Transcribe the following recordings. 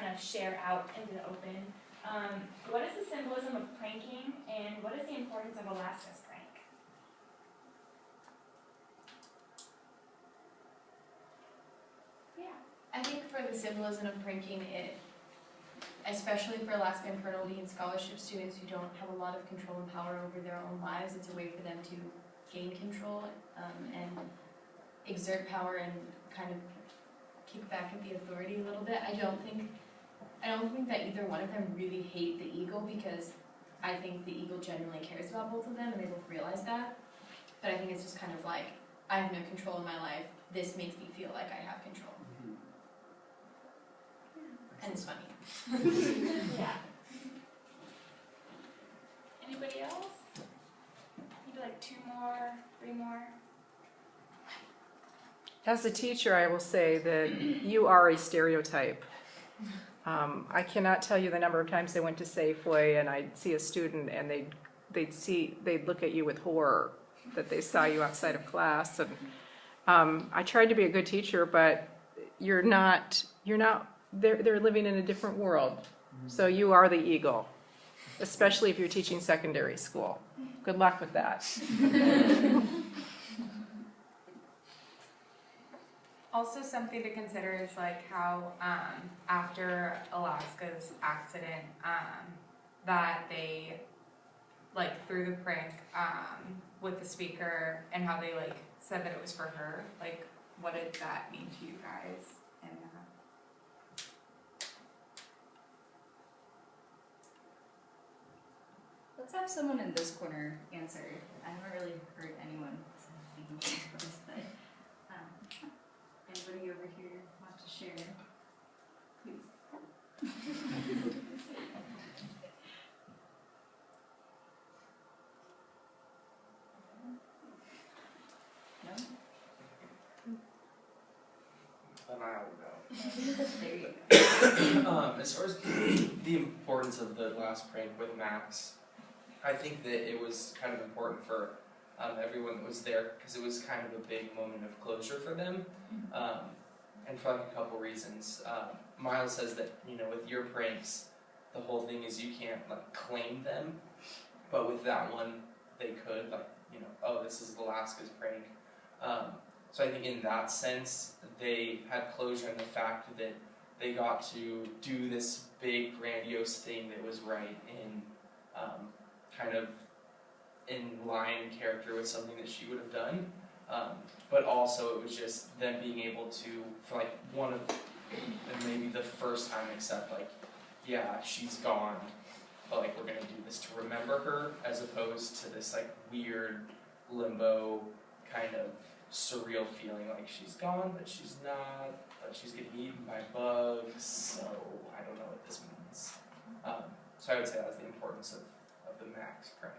kind of share out into the open. What is the symbolism of pranking, and what is the importance of Alaska's prank? Yeah. I think for the symbolism of pranking, especially for Alaska Internal Dean scholarship students who don't have a lot of control and power over their own lives, it's a way for them to gain control and exert power and kind of kick back at the authority a little bit. I don't think that either one of them really hate the eagle, because I think the eagle genuinely cares about both of them and they both realize that. But I think it's just kind of like, I have no control in my life. This makes me feel like I have control. And it's funny. Yeah. Anybody else? Maybe like 2 more, 3 more? As a teacher, I will say that you are a stereotype. I cannot tell you the number of times I went to Safeway and I'd see a student and they'd look at you with horror that they saw you outside of class. And I tried to be a good teacher, but you're not. They're living in a different world. So you are the eagle, especially if you're teaching secondary school. Good luck with that. Also, something to consider is like how after Alaska's accident, that they like threw the prank with the speaker, and how they like said that it was for her. Like, what did that mean to you guys? And let's have someone in this corner answer. I haven't really heard anyone speaking first, but anybody over here want to share? Please. No? Then I will go. There you go. As far as the importance of the last prank with Max, I think that it was kind of important for everyone that was there, because it was kind of a big moment of closure for them, and for like a couple reasons. Miles says that, you know, with your pranks, the whole thing is you can't like claim them, but with that one, they could, like, you know, oh, this is Alaska's prank. So I think in that sense, they had closure in the fact that they got to do this big, grandiose thing that was right in kind of in line and character with something that she would have done. But also it was just them being able to, for like one of, and maybe the first time, accept like, yeah, she's gone, but like we're gonna do this to remember her, as opposed to this like weird limbo kind of surreal feeling like she's gone, but she's not, but she's getting eaten by bugs, so I don't know what this means. So I would say that's the importance of the Max prank.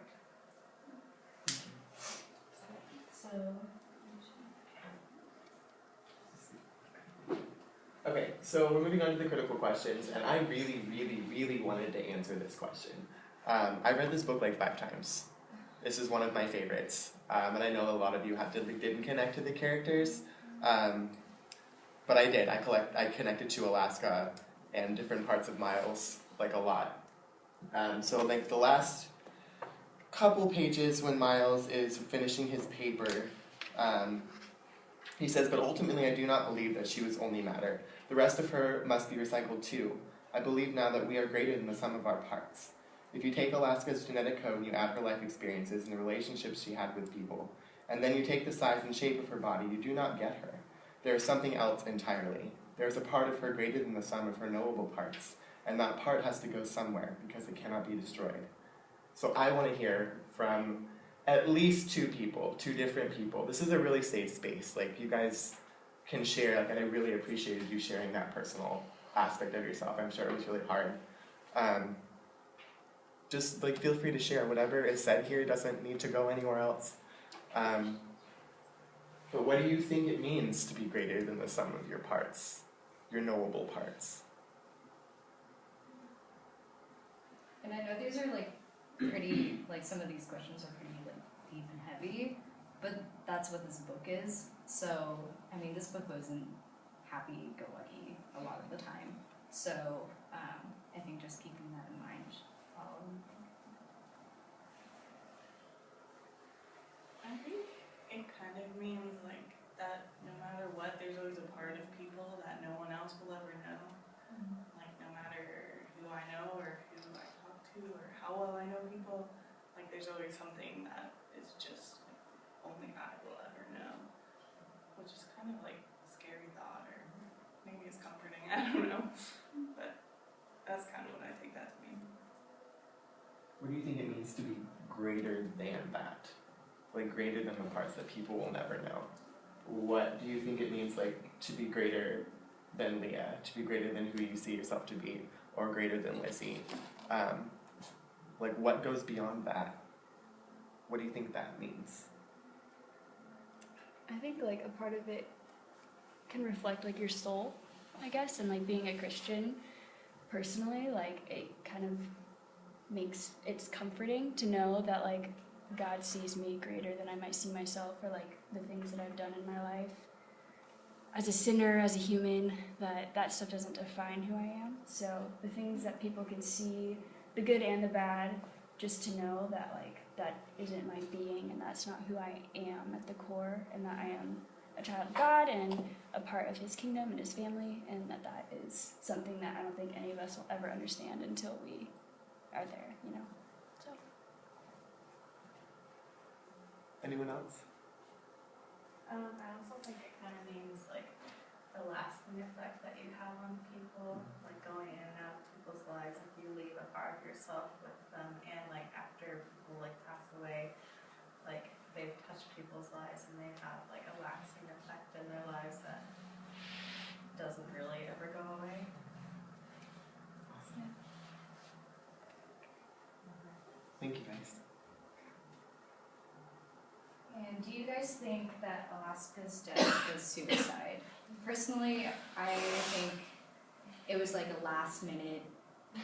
Okay, so we're moving on to the critical questions, and I really wanted to answer this question. I read this book like 5 times. This is one of my favorites, and I know a lot of you didn't connect to the characters, but I did. I connected to Alaska and different parts of Miles, like a lot. So like the last couple pages when Miles is finishing his paper, he says, "But ultimately I do not believe that she was only matter. The rest of her must be recycled too. I believe now that we are greater than the sum of our parts. If you take Alaska's genetic code and you add her life experiences and the relationships she had with people, and then you take the size and shape of her body, you do not get her. There is something else entirely. There is a part of her greater than the sum of her knowable parts, and that part has to go somewhere because it cannot be destroyed." So I want to hear from at least 2 people, 2 different people. This is a really safe space. Like, you guys can share, like, and I really appreciated you sharing that personal aspect of yourself. I'm sure it was really hard. Just, like, feel free to share. Whatever is said here doesn't need to go anywhere else. But what do you think it means to be greater than the sum of your parts, your knowable parts? And I know these are like pretty, like some of these questions are pretty like deep and heavy, but that's what this book is. So, I mean, this book wasn't happy-go-lucky a lot of the time. So I think just keeping that in mind. I think it kind of means like that no matter what, there's always a part of people that no one else will ever know. Like no matter who I know or who I talk to or how well I know people, like there's always something that is just like, only I will ever know. Which is kind of like a scary thought, or maybe it's comforting, I don't know. But that's kind of what I take that to mean. What do you think it means to be greater than that? Like greater than the parts that people will never know? What do you think it means, like, to be greater than Leah, to be greater than who you see yourself to be, or greater than Lizzie? Like, what goes beyond that? What do you think that means? I think like a part of it can reflect like your soul, I guess, and like being a Christian personally, like it kind of makes it's comforting to know that like God sees me greater than I might see myself, or like the things that I've done in my life as a sinner, as a human, that stuff doesn't define who I am. So the things that people can see, the good and the bad, just to know that like that isn't my being and that's not who I am at the core, and that I am a child of God and a part of his kingdom and his family, and that is something that I don't think any of us will ever understand until we are there, you know. So Anyone else? I also think it kind of means like the lasting effect that you have on people, like going in and out of people's lives. If you leave a part of yourself with them, and like after people like pass away, like they've touched people's lives and they have like a lasting effect in their lives that doesn't really ever go away. Awesome. Thank you, guys. And do you guys think that Alaska's death was suicide? Personally, I think it was like a last minute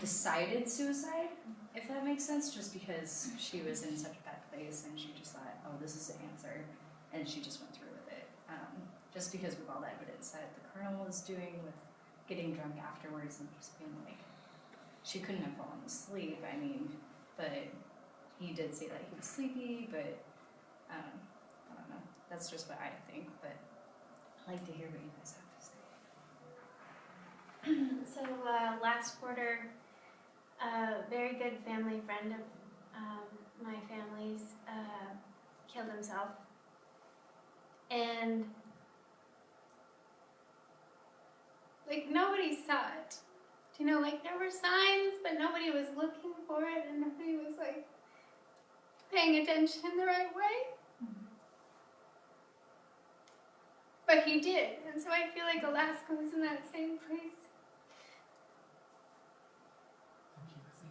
decided suicide, if that makes sense, just because she was in such a bad place and she just thought, oh, this is the answer, and she just went through with it. Just because of all the evidence that the colonel was doing with getting drunk afterwards and just being like, she couldn't have fallen asleep, I mean, but he did say that he was sleepy, but I don't know. That's just what I think, but I'd like to hear what you guys have to say. So last quarter, a very good family friend of my family's killed himself. And like nobody saw it. You know, like there were signs, but nobody was looking for it, and nobody was like paying attention in the right way. But he did, and so I feel like Alaska was in that same place. Thank you, Lizzie.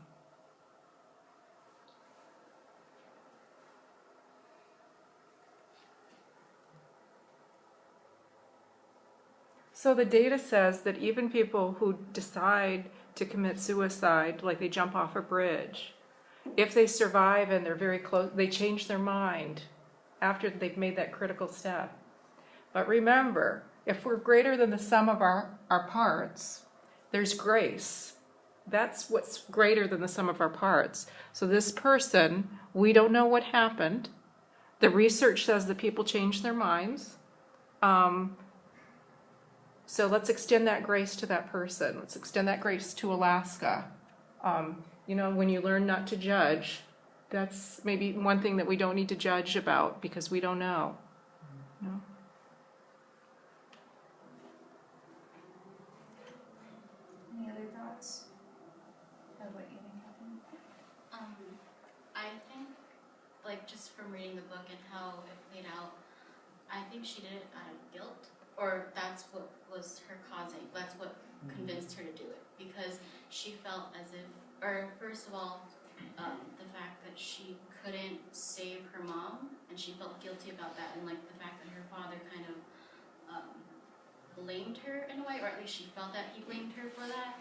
So the data says that even people who decide to commit suicide, like they jump off a bridge, if they survive and they're very close, they change their mind after they've made that critical step. But remember, if we're greater than the sum of our parts, there's grace. That's what's greater than the sum of our parts. So this person, we don't know what happened. The research says that people change their minds. So let's extend that grace to that person. Let's extend that grace to Alaska. You know, when you learn not to judge, that's maybe one thing that we don't need to judge about because we don't know. You know? Any other thoughts of what you think happened? I think, like, just from reading the book and how it played out, I think she did it out of guilt, or that's what was her causing, that's what convinced her to do it, because she felt as if, or first of all, the fact that she couldn't save her mom, and she felt guilty about that, and like the fact that her father kind of blamed her in a way, or at least she felt that he blamed her for that.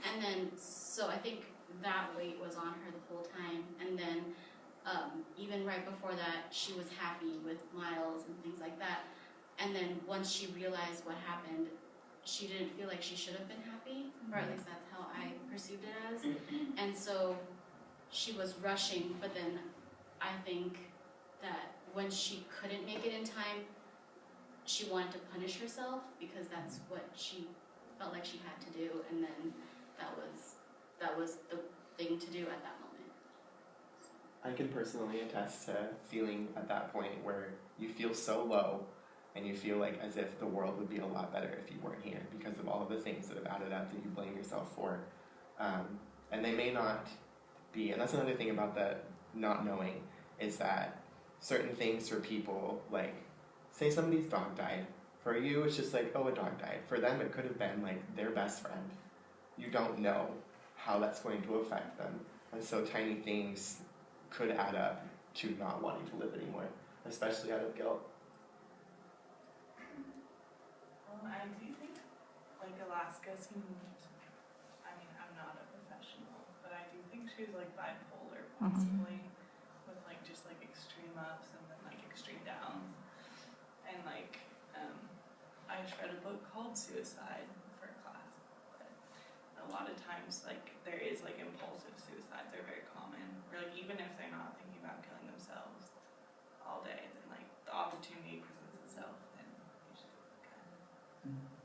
And then, so I think that weight was on her the whole time. And then, even right before that, she was happy with Miles and things like that. And then once she realized what happened, she didn't feel like she should have been happy, or at least that's how I perceived it as. And so she was rushing, but then I think that when she couldn't make it in time, she wanted to punish herself because that's what she felt like she had to do, and then that was the thing to do at that moment. I can personally attest to feeling at that point where you feel so low and you feel like as if the world would be a lot better if you weren't here because of all of the things that have added up that you blame yourself for. And they may not be, and that's another thing about the not knowing, is that certain things for people, like, say somebody's dog died. For you, it's just like, oh, a dog died. For them, it could have been like their best friend. You don't know how that's going to affect them. And so tiny things could add up to not wanting to live anymore, especially out of guilt. I do think, like, Alaska seemed, I mean, I'm not a professional, but I do think she was, like, bipolar, possibly, with, like, just, like, extreme ups and then, like, extreme downs. And, like, I just read a book called Suicide for a class, but a lot of times, like, there is, like, impulsive suicides. They're very common, or, like, even if they're not thinking about killing themselves all day, then, like, the opportunity presents itself, and you just kind of...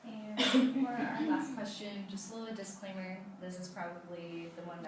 And for our last question, just a little disclaimer, this is probably the one